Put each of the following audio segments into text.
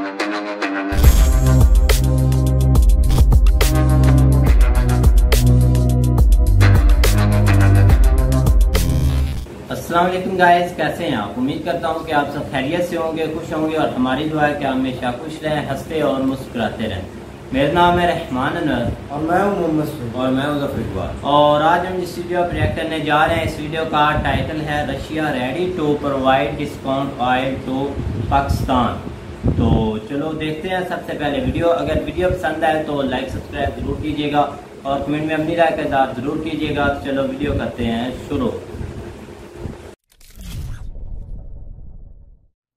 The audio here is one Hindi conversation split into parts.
अस्सलाम वालेकुम गाइस, कैसे हैं आप। उम्मीद करता हूं कि आप सब खैरियत से होंगे, खुश होंगे और हमारी दुआ है कि आप हमेशा खुश रहें, हंसते और मुस्कुराते रहें। मेरा नाम है रहमान अनवर और मैं हूं मोहम्मद और मैं हूं ज़फर इकबाल। और आज हम जिस वीडियो पर रिएक्ट करने जा रहे हैं, इस वीडियो का टाइटल है Russia ready to provide discount oil to Pakistan. तो चलो देखते हैं सबसे पहले वीडियो। अगर वीडियो पसंद आए तो लाइक सब्सक्राइब जरूर कीजिएगा और कमेंट में अपनी राय का इज़हार जरूर कीजिएगा। तो चलो वीडियो करते हैं शुरू।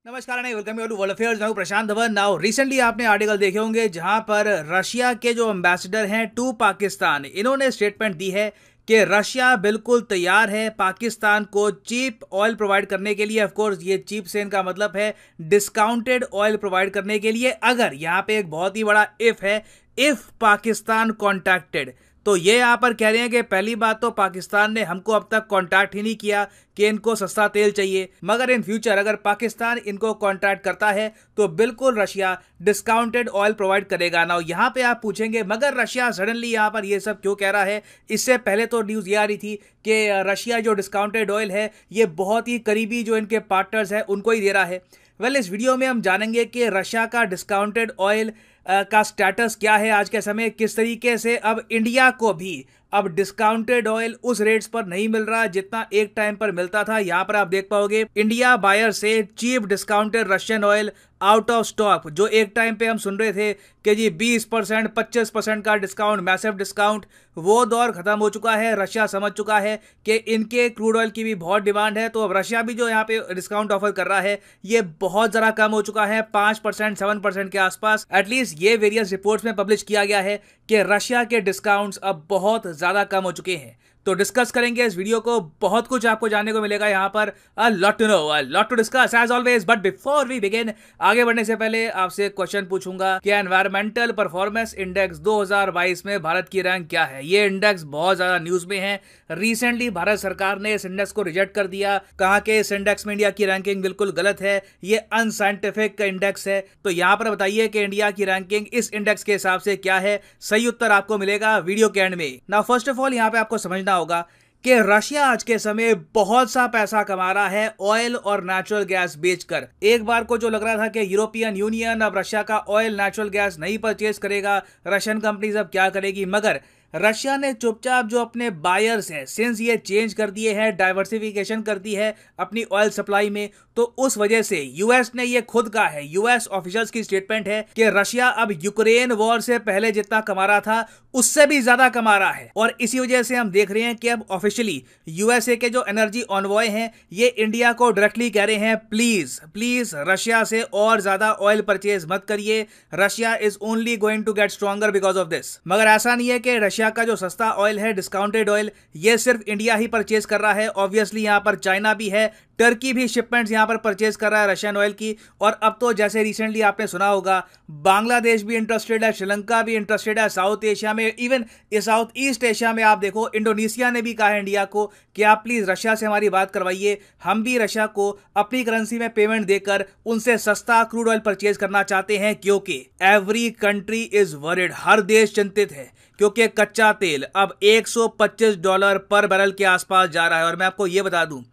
नमस्कार, वेलकम टू वर्ल्ड अफेयर्स। मैं हूं प्रशांत धवन। नाउ रिसेंटली आपने आर्टिकल देखे होंगे जहां पर रशिया के जो एम्बेसडर हैं टू पाकिस्तान, इन्होंने स्टेटमेंट दी है कि रशिया बिल्कुल तैयार है पाकिस्तान को चीप ऑयल प्रोवाइड करने के लिए। ऑफ कोर्स ये चीप से इनका मतलब है डिस्काउंटेड ऑयल प्रोवाइड करने के लिए, अगर यहाँ पे एक बहुत ही बड़ा इफ है, इफ पाकिस्तान कॉन्टैक्टेड। तो ये यहाँ पर कह रहे हैं कि पहली बात तो पाकिस्तान ने हमको अब तक कांटेक्ट ही नहीं किया कि इनको सस्ता तेल चाहिए, मगर इन फ्यूचर अगर पाकिस्तान इनको कांटेक्ट करता है तो बिल्कुल रशिया डिस्काउंटेड ऑयल प्रोवाइड करेगा ना। यहाँ पे आप पूछेंगे मगर रशिया सडनली यहाँ पर ये सब क्यों कह रहा है। इससे पहले तो न्यूज़ ये आ रही थी कि रशिया जो डिस्काउंटेड ऑयल है ये बहुत ही करीबी जो इनके पार्टनर्स हैं उनको ही दे रहा है। वेल, इस वीडियो में हम जानेंगे कि रशिया का डिस्काउंटेड ऑयल का स्टेटस क्या है आज के समय, किस तरीके से अब इंडिया को भी अब डिस्काउंटेड ऑयल उस रेट्स पर नहीं मिल रहा जितना एक टाइम पर मिलता था। यहाँ पर आप देख पाओगे इंडिया बायर से cheap discounted Russian oil out of stock. जो एक टाइम पे हम सुन रहे थे कि जी 20% 25% का डिस्काउंट, मैसिव डिस्काउंट, वो दौर खत्म हो चुका है। रशिया समझ चुका है कि इनके क्रूड ऑयल की भी बहुत डिमांड है, तो अब रशिया भी जो यहाँ पे डिस्काउंट ऑफर कर रहा है ये बहुत ज़रा कम हो चुका है, 5% 7% के आसपास। एटलीस्ट ये वेरियस रिपोर्ट्स में पब्लिश किया गया है कि रशिया के डिस्काउंट्स अब बहुत ज़्यादा कम हो चुके हैं। तो डिस्कस करेंगे इस वीडियो को, बहुत कुछ आपको जानने को मिलेगा यहाँ पर, a lot to know, a lot to discuss as always. But before we begin, आगे बढ़ने से पहले आपसे क्वेश्चन पूछूंगा कि एनवायरमेंटल परफॉर्मेंस इंडेक्स 2022 में भारत की रैंक क्या है। ये इंडेक्स बहुत ज्यादा न्यूज में है। रिसेंटली भारत सरकार ने इस इंडेक्स को रिजेक्ट कर दिया, कहा कि इस इंडेक्स में इंडिया की रैंकिंग बिल्कुल गलत है, ये अनसाइंटिफिक इंडेक्स है। तो यहाँ पर बताइए कि इंडिया की रैंकिंग इस इंडेक्स के हिसाब से क्या है। सही उत्तर आपको मिलेगा वीडियो के एंड में। नाउ फर्स्ट ऑफ ऑल यहाँ पे आपको समझना होगा कि रशिया आज के समय बहुत सा पैसा कमा रहा है ऑयल और नेचुरल गैस बेचकर। एक बार को जो लग रहा था कि यूरोपियन यूनियन अब रशिया का ऑयल नेचुरल गैस नहीं परचेज करेगा, रशियन कंपनीज अब क्या करेगी, मगर रशिया ने चुपचाप जो अपने बायर्स हैं, सिंस ये चेंज कर दिए हैं, डाइवर्सिफिकेशन कर दी है अपनी ऑयल सप्लाई में, तो उस वजह से यूएस ने ये खुद कहा है, यूएस ऑफिशियल्स की स्टेटमेंट है कि रशिया अब यूक्रेन वॉर से पहले जितना कमा रहा था उससे भी ज्यादा कमा रहा है। और इसी वजह से हम देख रहे हैं कि अब ऑफिशियली यूएसए के जो एनर्जी ऑनवॉय हैं ये इंडिया को डायरेक्टली कह रहे हैं प्लीज प्लीज रशिया से और ज्यादा ऑयल परचेज मत करिए, Russia is only going to get stronger because of this. मगर ऐसा नहीं है कि रशिया का जो सस्ता ऑयल है, डिस्काउंटेड ऑयल, ये सिर्फ इंडिया ही परचेज कर रहा है। ऑब्वियसली यहाँ पर चाइना भी है, टर्की भी शिपमेंट्स यहाँ पर परचेज कर रहा है रशियन ऑयल की। और अब तो जैसे रिसेंटली आपने सुना होगा बांग्लादेश भी इंटरेस्टेड है, श्रीलंका भी इंटरेस्टेड है, साउथ एशिया में, इवन साउथ ईस्ट एशिया में आप देखो इंडोनेशिया ने भी कहा है इंडिया को कि आप प्लीज रशिया से हमारी बात करवाइए, हम भी रशिया को अपनी करेंसी में पेमेंट देकर उनसे सस्ता क्रूड ऑयल परचेज करना चाहते हैं, क्योंकि एवरी कंट्री इज वरिड, हर देश चिंतित है, क्योंकि कच्चा तेल अब $125 पर बैरल के आसपास जा रहा है। और मैं आपको यह बता दूं,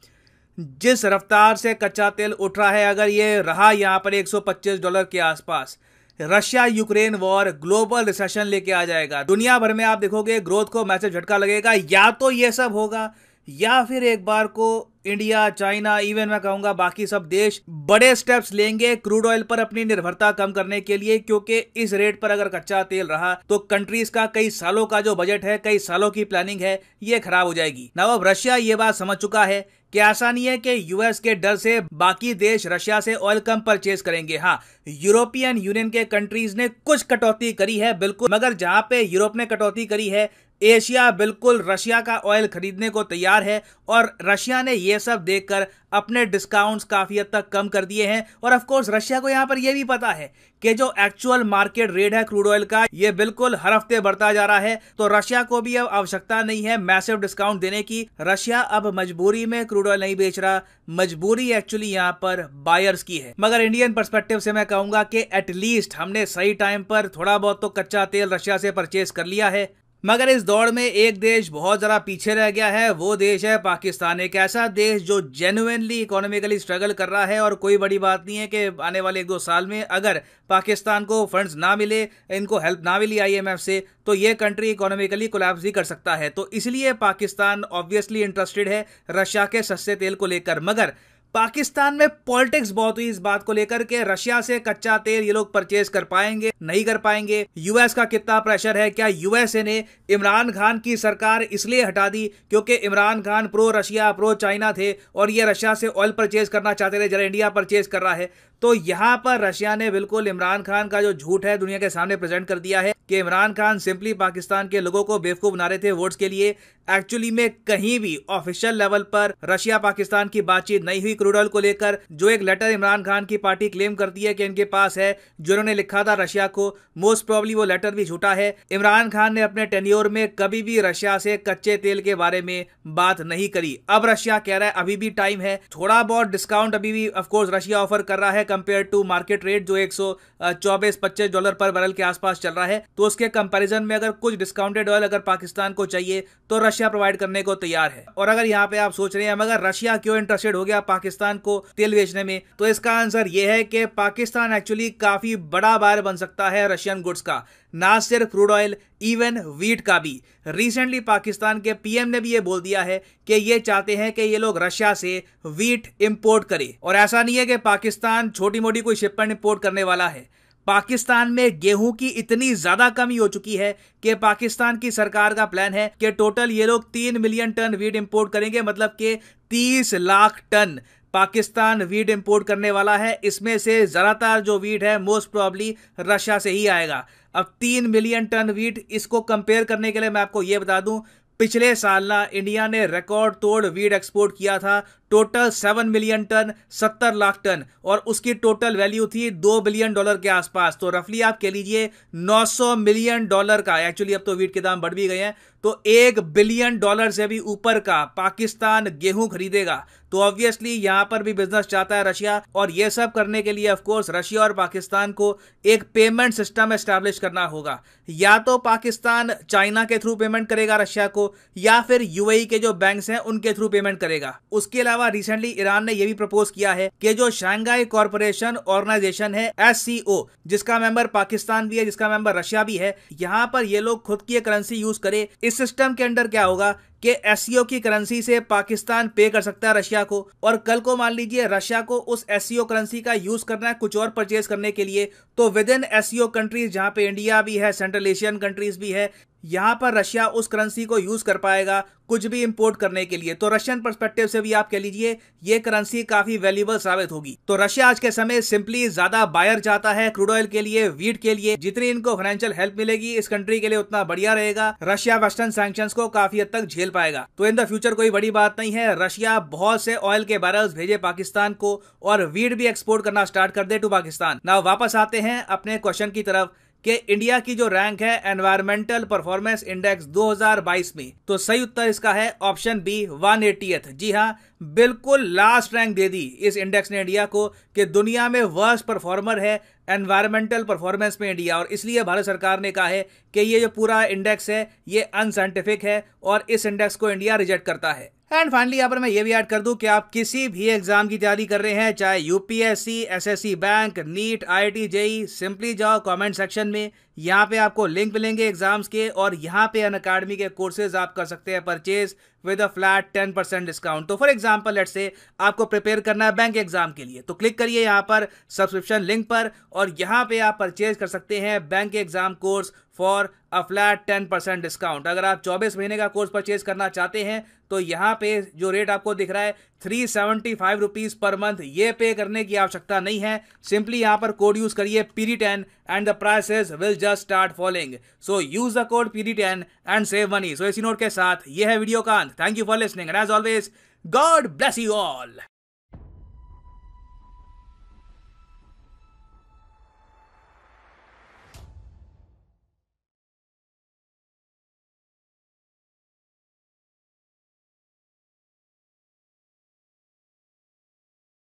जिस रफ्तार से कच्चा तेल उठ रहा है, अगर ये रहा यहां पर $125 के आसपास, Russia Ukraine war global recession लेके आ जाएगा। दुनिया भर में आप देखोगे ग्रोथ को मैसिव झटका लगेगा। या तो ये सब होगा या फिर एक बार को इंडिया, चाइना, इवन मैं कहूंगा बाकी सब देश बड़े स्टेप्स लेंगे क्रूड ऑयल पर अपनी निर्भरता कम करने के लिए, क्योंकि इस रेट पर अगर कच्चा तेल रहा तो कंट्रीज का कई सालों का जो बजट है, कई सालों की प्लानिंग है, ये खराब हो जाएगी। ना अब रशिया ये बात समझ चुका है कि ऐसा नहीं है कि यूएस के डर से बाकी देश रशिया से ऑयल कम परचेज करेंगे। हाँ, यूरोपियन यूनियन के कंट्रीज ने कुछ कटौती करी है बिल्कुल, मगर जहां पे यूरोप ने कटौती करी है एशिया बिल्कुल रशिया का ऑयल खरीदने को तैयार है और रशिया ने यह सब देखकर अपने डिस्काउंट्स काफी हद तक कम कर दिए हैं। और ऑफ कोर्स रशिया को यहां पर यह भी पता है कि जो एक्चुअल मार्केट रेट है क्रूड ऑयल का, यह बिल्कुल हर हफ्ते बढ़ता जा रहा है। तो रशिया को भी अब आवश्यकता नहीं है मैसिव डिस्काउंट देने की। रशिया अब मजबूरी में क्रूड ऑयल नहीं बेच रहा, मजबूरी एक्चुअली यहां पर बायर्स की है। मगर इंडियन पर्सपेक्टिव से मैं कहूंगा कि एटलीस्ट हमने सही टाइम पर थोड़ा बहुत तो कच्चा तेल रशिया से परचेज कर लिया है। मगर इस दौड़ में एक देश बहुत ज़रा पीछे रह गया है, वो देश है पाकिस्तान। एक ऐसा देश जो जेन्युइनली इकोनॉमिकली स्ट्रगल कर रहा है और कोई बड़ी बात नहीं है कि आने वाले 1-2 साल में अगर पाकिस्तान को फंड्स ना मिले, इनको हेल्प ना मिली IMF से, तो ये कंट्री इकोनॉमिकली कोलैप्स भी कर सकता है। तो इसलिए पाकिस्तान ऑब्वियसली इंटरेस्टेड है रशिया के सस्ते तेल को लेकर। मगर पाकिस्तान में पॉलिटिक्स बहुत हुई इस बात को लेकर के रशिया से कच्चा तेल ये लोग परचेज कर पाएंगे नहीं कर पाएंगे। यूएस का कितना प्रेशर है, क्या यूएसए ने इमरान खान की सरकार इसलिए हटा दी क्योंकि Imran Khan pro Russia pro China थे और ये रशिया से ऑयल परचेज करना चाहते थे, जरा इंडिया परचेज कर रहा है। तो यहां पर रशिया ने बिल्कुल इमरान खान का जो झूठ है दुनिया के सामने प्रेजेंट कर दिया है कि इमरान खान सिंपली पाकिस्तान के लोगों को बेवकूफ बना रहे थे वोट्स के लिए। एक्चुअली में कहीं भी ऑफिशियल लेवल पर रशिया पाकिस्तान की बातचीत नहीं हुई क्रूड ऑयल को लेकर। जो एक लेटर इमरान खान की पार्टी क्लेम करती है कि इनके पास है, जो उन्होंने लिखा था रशिया को, मोस्ट प्रोबेबली वो लेटर भी झूठा है। इमरान खान ने अपने टेन्योर में कभी भी रशिया से कच्चे तेल के बारे में बात नहीं करी। अब रशिया कह रहा है अभी भी टाइम है, थोड़ा बहुत डिस्काउंट अभी भी ऑफकोर्स रशिया ऑफर कर रहा है कंपेयर टू मार्केट रेट जो $124-25 पर बैरल के आसपास चल रहा है। तो उसके कंपैरिजन में अगर कुछ डिस्काउंटेड ऑयल अगर पाकिस्तान को चाहिए तो रशिया प्रोवाइड करने को तैयार है। और अगर यहाँ पे आप सोच रहे हैं मगर रशिया क्यों इंटरेस्टेड हो गया पाकिस्तान को तेल बेचने में, तो इसका आंसर यह है कि पाकिस्तान एक्चुअली काफी बड़ा बायर बन सकता है रशियन गुड्स का, ना सिर्फ क्रूड ऑयल, इवन वीट का भी। रिसेंटली पाकिस्तान के PM ने भी ये बोल दिया है कि ये चाहते हैं कि ये लोग रशिया से वीट इंपोर्ट करें। और ऐसा नहीं है कि पाकिस्तान छोटी मोटी कोई शिपमेंट इंपोर्ट करने वाला है। पाकिस्तान में गेहूं की इतनी ज्यादा कमी हो चुकी है कि पाकिस्तान की सरकार का प्लान है कि टोटल ये लोग 3 मिलियन टन वीट इंपोर्ट करेंगे, मतलब कि 30 lakh ton Pakistan wheat import करने वाला है। इसमें से ज्यादातर जो वीट है मोस्ट प्रोबेबली रशिया से ही आएगा। अब 3 मिलियन टन वीट, इसको कंपेयर करने के लिए मैं आपको यह बता दूं, पिछले साल ना इंडिया ने रिकॉर्ड तोड़ वीट एक्सपोर्ट किया था, total 7 million ton, 70 lakh ton, और उसकी टोटल वैल्यू थी $2 बिलियन के आसपास। तो रफली आप कह लीजिए $900 मिलियन का, एक्चुअली अब तो वीट के दाम बढ़ भी गए हैं, तो $1 बिलियन से भी ऊपर का पाकिस्तान गेहूं खरीदेगा। तो ऑब्वियसली यहां पर भी बिजनेस चाहता है रशिया, और यह सब करने के लिए ऑफ कोर्स रशिया और पाकिस्तान को एक पेमेंट सिस्टम एस्टैब्लिश करना होगा। या तो पाकिस्तान चाइना के थ्रू पेमेंट करेगा रशिया को, या फिर UAE के जो बैंक्स हैं उनके थ्रू पेमेंट करेगा। उसके अलावा रिसेंटली ईरान ने यह भी प्रपोज किया है कि जो शंघाई कॉर्पोरेशन ऑर्गेनाइजेशन है SCO, जिसका मेंबर पाकिस्तान भी है, जिसका मेंबर रशिया भी है, यहां पर ये लोग खुद की करेंसी यूज करे। इस सिस्टम के अंडर क्या होगा कि SCO की करेंसी से पाकिस्तान पे कर सकता है रशिया को, और कल को मान लीजिए रशिया को उस SCO करेंसी का यूज करना है कुछ और परचेज करने के लिए, तो विद इन SCO कंट्रीज, जहां पे इंडिया भी है, सेंट्रल एशियन कंट्रीज भी है, यहां पर रशिया उस करेंसी को यूज कर पाएगा कुछ भी इंपोर्ट करने के लिए। तो रशियन पर्सपेक्टिव से भी आप कह लीजिए ये करेंसी काफी वैल्यूएबल साबित होगी। तो रशिया आज के समय सिंपली ज्यादा बायर चाहता है क्रूड ऑयल के लिए, वीट के लिए। जितनी इनको फाइनेंशियल हेल्प मिलेगी इस कंट्री के लिए उतना बढ़िया रहेगा। रशिया वेस्टर्न सैंक्शंस को काफी हद तक झेल पाएगा। तो इन द फ्यूचर कोई बड़ी बात नहीं है, रशिया बहुत से ऑयल के बैरल्स भेजे पाकिस्तान को और वीट भी एक्सपोर्ट करना स्टार्ट कर दे टू पाकिस्तान। नाउ वापस आते हैं अपने क्वेश्चन की तरफ कि इंडिया की जो रैंक है एनवायरमेंटल परफॉर्मेंस इंडेक्स 2022 में, तो सही उत्तर इसका है ऑप्शन बी 180th। जी हाँ, बिल्कुल लास्ट रैंक दे दी इस इंडेक्स ने इंडिया को कि दुनिया में वर्स्ट परफॉर्मर है एनवायरमेंटल परफॉर्मेंस में इंडिया। और इसलिए भारत सरकार ने कहा है कि ये जो पूरा इंडेक्स है ये अनसाइंटिफिक है और इस इंडेक्स को इंडिया रिजेक्ट करता है। एंड फाइनली यहाँ पर मैं ये भी ऐड कर दूं कि आप किसी भी एग्जाम की तैयारी कर रहे हैं, चाहे UPSC, SSC bank, NEET, IIT, JEE, simply जाओ कमेंट सेक्शन में, यहाँ पे आपको लिंक मिलेंगे एग्जाम्स के, और यहाँ पे अनअकैडमी के कोर्सेज आप कर सकते हैं purchase with a flat 10% discount. तो फॉर एग्जांपल लेट्स से आपको प्रिपेयर करना है बैंक एग्जाम के लिए, तो क्लिक करिए यहाँ पर सब्सक्रिप्शन लिंक पर, और यहाँ पे आप परचेज कर सकते हैं bank exam course for a flat 10% discount. अगर आप 24 महीने का कोर्स परचेज करना चाहते हैं तो यहाँ पे जो रेट आपको दिख रहा है 375 रुपीज़ पर मंथ, ये पे करने की आवश्यकता नहीं है। सिंपली यहाँ पर कोड यूज करिए PD10 and the prices will just start following. So use the code PD10 and save money. So इसी नोट के साथ ये है वीडियो का अंत। Thank you for listening and as always God bless you all.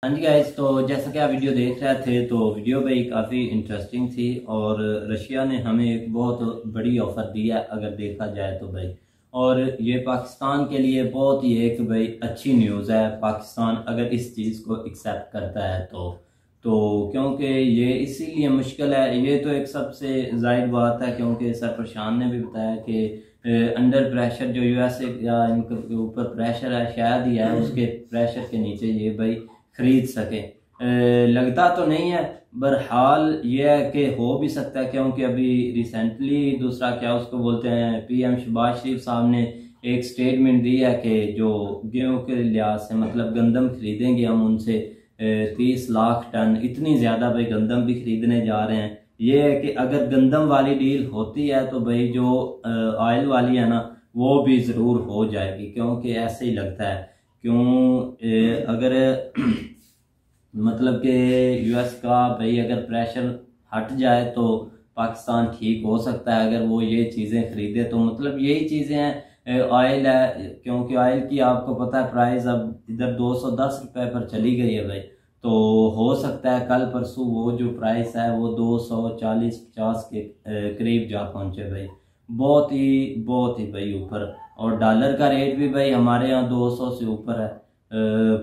हाँ जी गाइस, तो जैसा कि आप वीडियो देख रहे थे तो वीडियो भाई काफ़ी इंटरेस्टिंग थी और रशिया ने हमें एक बहुत बड़ी ऑफ़र दी है अगर देखा जाए तो भाई। और ये पाकिस्तान के लिए बहुत ही एक भाई अच्छी न्यूज़ है। पाकिस्तान अगर इस चीज़ को एक्सेप्ट करता है तो क्योंकि ये इसीलिए मुश्किल है, ये तो एक सबसे जाहिर बात है क्योंकि सर प्रशांत ने भी बताया कि अंडर प्रेशर जो यूएसए या इनके ऊपर प्रेशर है शायद ही है, उसके प्रेशर के नीचे ये भाई खरीद सके। लगता तो नहीं है, बहरहाल ये है कि हो भी सकता है क्योंकि अभी रिसेंटली दूसरा क्या उसको बोलते हैं PM शहबाज शरीफ साहब ने एक स्टेटमेंट दी है कि जो गेहूं के लिहाज से मतलब गंदम खरीदेंगे हम उनसे 30 लाख टन, इतनी ज़्यादा भाई गंदम भी खरीदने जा रहे हैं। ये है कि अगर गंदम वाली डील होती है तो भाई जो ऑयल वाली है ना वो भी ज़रूर हो जाएगी, क्योंकि ऐसे ही लगता है। क्यों अगर मतलब कि यूएस का भाई अगर प्रेशर हट जाए तो पाकिस्तान ठीक हो सकता है अगर वो ये चीज़ें खरीदे। तो मतलब यही चीज़ें हैं, ऑयल है क्योंकि ऑयल की आपको पता है प्राइस अब इधर 210 रुपये पर चली गई है भाई। तो हो सकता है कल परसों वो जो प्राइस है वो 240-50 के करीब जा पहुंचे भाई। बहुत ही भाई ऊपर। और डॉलर का रेट भी भाई हमारे यहाँ 200 से ऊपर है।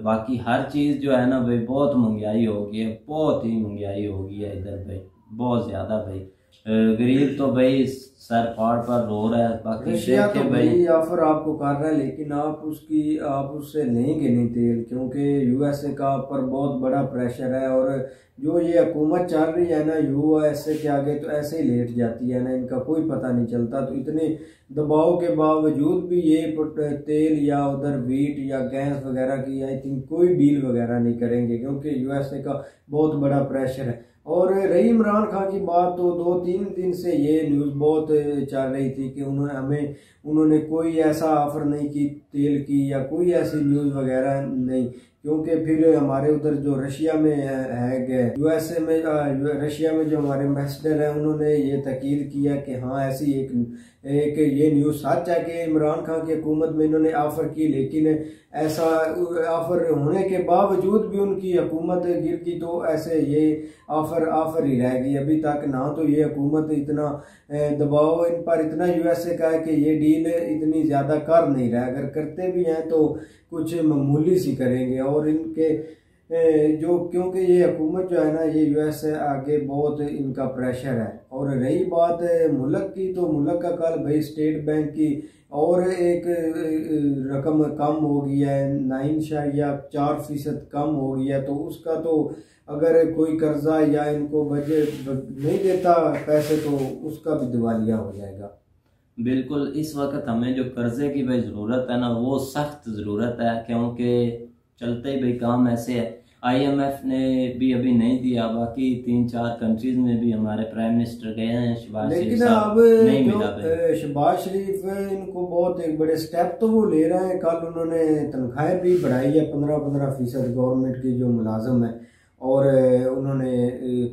बाकी हर चीज़ जो है ना भाई बहुत महंगाई हो गई है, बहुत ही महंगाई हो गई है इधर भाई, बहुत ज़्यादा भाई। गरीब तो भाई सर फाड़ पर रो रहा है। बाकी रशिया तो भाई ऑफर आपको कर रहा है लेकिन आप उससे लेंगे नहीं तेल, क्योंकि यूएसए का पर बहुत बड़ा प्रेशर है। और जो ये हुकूमत चल रही है ना यूएसए के आगे तो ऐसे ही लेट जाती है ना, इनका कोई पता नहीं चलता। तो इतने दबाव के बावजूद भी ये तेल या उधर वीट या गैस वगैरह की आई थिंक कोई डील वगैरह नहीं करेंगे, क्योंकि यूएसए का बहुत बड़ा प्रेशर है। और रही इमरान खान की बात तो 2-3 दिन से ये न्यूज़ बहुत चल रही थी कि उन्होंने कोई ऐसा ऑफर नहीं की तेल की या कोई ऐसी न्यूज़ वगैरह नहीं, क्योंकि फिर हमारे उधर जो रशिया में है यूएसए में रशिया में जो हमारे एम्बेसडर हैं उन्होंने ये तकीद किया कि हाँ ऐसी एक ये न्यूज़ सच है कि इमरान खान की हुकूमत में इन्होंने ऑफर की, लेकिन ऐसा ऑफर होने के बावजूद भी उनकी हुकूमत गिर गई। तो ऐसे ये ऑफर ही रह गई अभी तक ना। तो ये हुकूमत इतना दबाव इन पर इतना यूएसए का है कि ये डील इतनी ज़्यादा कर नहीं रहा, अगर करते भी हैं तो कुछ मामूली सी करेंगे। और इनके जो क्योंकि ये हुकूमत जो है ना ये यूएसए आगे बहुत इनका प्रेशर है। और रही बात मुल्क की, तो मुल्क का कल भाई स्टेट बैंक की और एक रकम कम हो गई है, 9.4% कम हो गई है। तो उसका तो अगर कोई कर्जा या इनको बजट नहीं देता पैसे तो उसका भी दिवालिया हो जाएगा। बिल्कुल, इस वक्त हमें जो कर्जे की भाई ज़रूरत है ना वो सख्त ज़रूरत है, क्योंकि चलते ही भाई काम ऐसे है। IMF ने भी अभी नहीं दिया, बाकी 3-4 कंट्रीज में भी हमारे प्राइम मिनिस्टर गए हैं शहबाज शरीफ, लेकिन अब नहीं मिला। शहबाज शरीफ इनको बहुत एक बड़े स्टेप तो वो ले रहे हैं। कल उन्होंने तनख्वाहें भी बढ़ाई है 15% गवर्नमेंट की जो मुलाजम है। और उन्होंने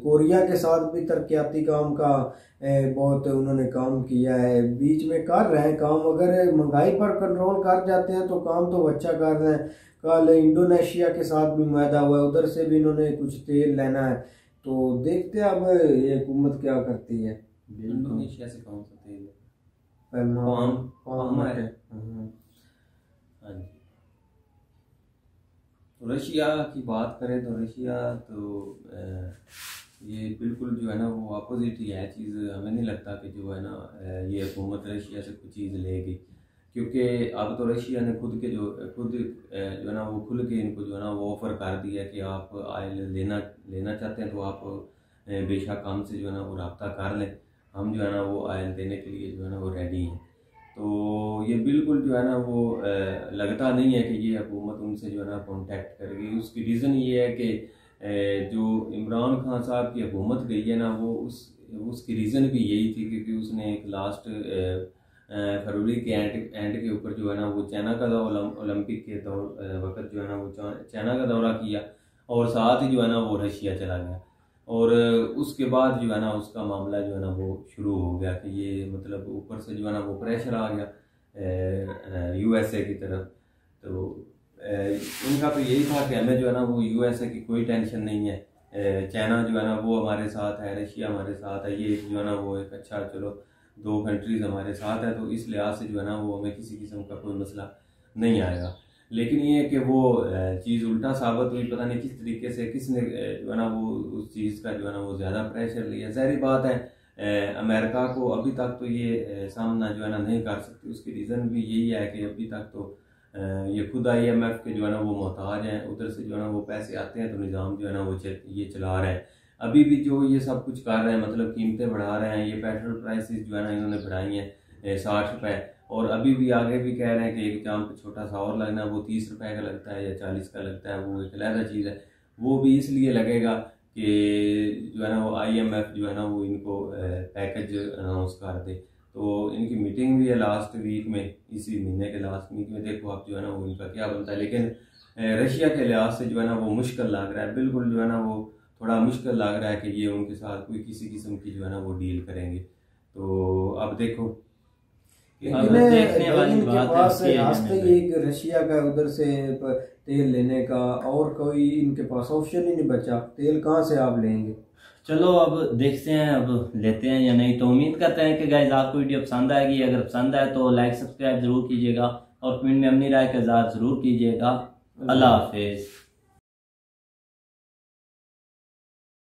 कोरिया के साथ भी तरक्याती काम का बहुत उन्होंने काम किया है, बीच में कर रहे हैं काम। अगर महंगाई पर कंट्रोल कर जाते हैं तो काम तो अच्छा कर रहे हैं। कल इंडोनेशिया के साथ भी मुआहदा हुआ है, उधर से भी इन्होंने कुछ तेल लेना है। तो देखते हैं अब ये हुकूमत क्या करती है। इंडोनेशिया से कौन सा तेल है? पाम है। तो रशिया की बात करें तो रशिया तो ये बिल्कुल जो है ना वो अपोजिट ही है चीज़। हमें नहीं लगता कि जो है ना ये हुकूमत रशिया से कुछ चीज़ लेगी, क्योंकि अब तो रशिया ने खुद जो है ना वो खुल के इनको जो है ना वो ऑफ़र कर दिया कि आप ऑयल लेना चाहते हैं तो आप बेशक हमसे जो है ना वो रब्ता कर लें। हम जो है ना वो आयल देने के लिए जो है ना वो रेडी हैं। तो ये बिल्कुल जो है ना वो लगता नहीं है कि ये हुकूमत उनसे जो है ना कॉन्टेक्ट करेगी। उसकी रीज़न ये है कि जो इमरान खान साहब की हुकूमत गई है ना वो उसकी रीज़न भी यही थी, क्योंकि उसने एक लास्ट फरवरी के एंड के ऊपर जो है ना वो चाइना का ओलंपिक के वक्त जो है ना वो चाइना का दौरा किया और साथ ही जो है ना वो रशिया चला गया। और उसके बाद जो है ना उसका मामला जो है ना वो शुरू हो गया कि ये मतलब ऊपर से जो है ना वो प्रेशर आ गया USA की तरफ। तो उनका तो यही था कि हमें जो है ना वो USA की कोई टेंशन नहीं है, चाइना जो है ना वो हमारे साथ है, रशिया हमारे साथ है, ये जो है ना वो एक अच्छा चलो 2 कंट्रीज़ हमारे साथ है, तो इस लिहाज से जो है ना वो हमें किसी किस्म का कोई मसला नहीं आएगा। लेकिन ये कि वो चीज़ उल्टा साबित हुई, पता नहीं किस तरीके से किसने जो है ना वो उस चीज़ का जो है ना वो ज़्यादा प्रेशर लिया। ज़ाहिर बात है अमेरिका को अभी तक तो ये सामना जो है ना नहीं कर सकती। उसकी रीज़न भी यही है कि अभी तक तो ये खुद IMF के जो है ना वो मोहताज हैं, उधर से जो है ना वो पैसे आते हैं तो निज़ाम जो है ना वो ये चला रहे हैं। अभी भी जो ये सब कुछ कर रहे हैं, मतलब कीमतें बढ़ा रहे हैं, ये पेट्रोल प्राइसेस जो है ना इन्होंने बढ़ाई हैं 60 रुपये, और अभी भी आगे भी कह रहे हैं कि एक जाम पे छोटा सा और लगना, वो 30 रुपये का लगता है या 40 का लगता है, वो एक अलग चीज़ है। वो भी इसलिए लगेगा कि जो है ना वो IMF जो है ना वो इनको पैकेज अनाउंस कर दे। तो इनकी मीटिंग भी है लास्ट वीक में, इसी महीने के लास्ट वीक में, देखो आप जो है ना वो इनका क्या बनता है। लेकिन रशिया के लिहाज से जो है ना वो मुश्किल लग रहा है, बिल्कुल जो है ना वो थोड़ा मुश्किल लग रहा है कि ये उनके साथ कोई किसी किस्म की जो है ना वो डील करेंगे। तो अब देखो देखने वाली बात है रास्ते एक रशिया का उधर से तेल लेने का, और कोई इनके पास ऑप्शन ही नहीं बचा। तेल कहाँ से आप लेंगे? चलो अब देखते हैं, अब लेते हैं या नहीं। तो उम्मीद करते हैं कि गाइस आपको वीडियो पसंद आएगी। अगर पसंद आए तो लाइक सब्सक्राइब जरूर कीजिएगा और कमेंट में अपनी राय का इज़हार जरूर कीजिएगा। अल्लाह हाफिज।